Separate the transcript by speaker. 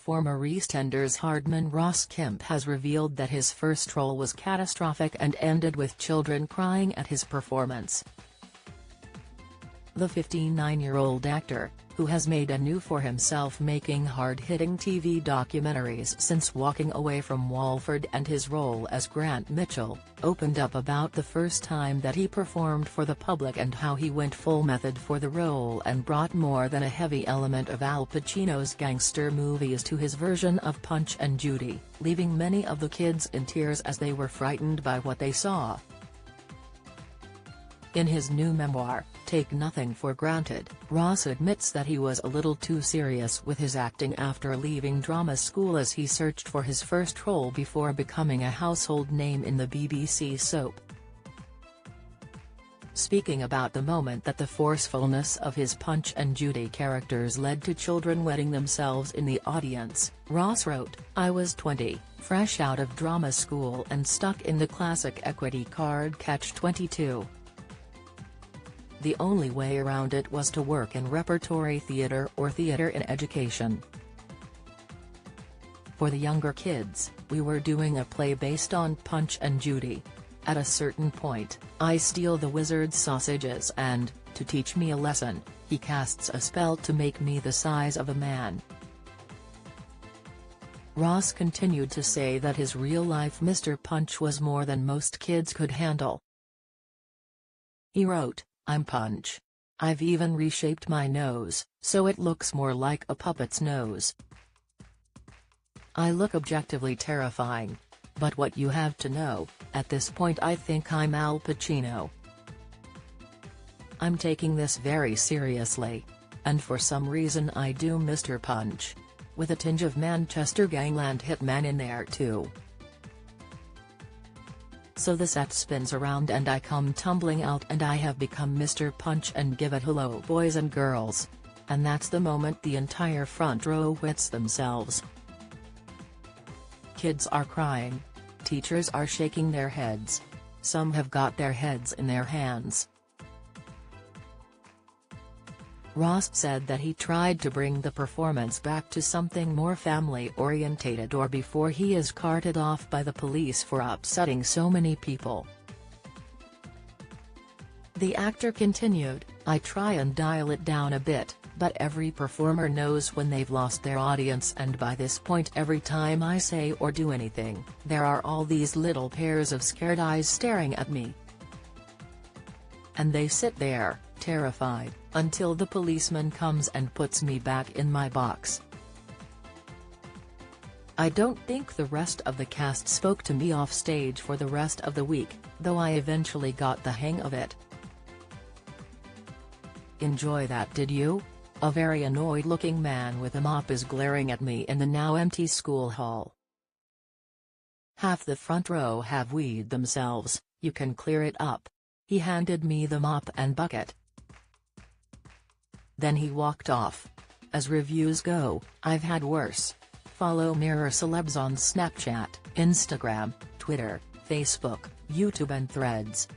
Speaker 1: former EastEnders Hardman Ross Kemp has revealed that his first role was catastrophic and ended with children crying at his performance. The 59-year-old actor, who has made a name for himself making hard-hitting TV documentaries since walking away from Walford and his role as Grant Mitchell, opened up about the first time that he performed for the public and how he went full method for the role and brought more than a heavy element of Al Pacino's gangster movies to his version of Punch and Judy, leaving many of the kids in tears as they were frightened by what they saw. In his new memoir, Take Nothing for Granted, Ross admits that he was a little too serious with his acting after leaving drama school as he searched for his first role before becoming a household name in the BBC soap. Speaking about the moment that the forcefulness of his Punch and Judy characters led to children wetting themselves in the audience, Ross wrote, "I was 20, fresh out of drama school and stuck in the classic equity card catch-22. The only way around it was to work in repertory theatre or theatre in education. For the younger kids, we were doing a play based on Punch and Judy. At a certain point, I steal the wizard's sausages and, to teach me a lesson, he casts a spell to make me the size of a man." Ross continued to say that his real-life Mr. Punch was more than most kids could handle. He wrote, "I'm Punch. I've even reshaped my nose, so it looks more like a puppet's nose. I look objectively terrifying. But what you have to know, at this point I think I'm Al Pacino. I'm taking this very seriously. And for some reason I do Mr. Punch. With a tinge of Manchester gangland hitman in there too. So the set spins around and I come tumbling out and I have become Mr. Punch and give it hello boys and girls. And that's the moment the entire front row wets themselves. Kids are crying. Teachers are shaking their heads. Some have got their heads in their hands." Ross said that he tried to bring the performance back to something more family-orientated or before he is carted off by the police for upsetting so many people. The actor continued, "I try and dial it down a bit, but every performer knows when they've lost their audience and by this point every time I say or do anything, there are all these little pairs of scared eyes staring at me. And they sit there, terrified, until the policeman comes and puts me back in my box. I don't think the rest of the cast spoke to me off stage for the rest of the week, though I eventually got the hang of it. Enjoy that, did you? A very annoyed-looking man with a mop is glaring at me in the now empty school hall. Half the front row have weed themselves, you can clear it up." He handed me the mop and bucket. Then he walked off. As reviews go, I've had worse. Follow Mirror Celebs on Snapchat, Instagram, Twitter, Facebook, YouTube and Threads.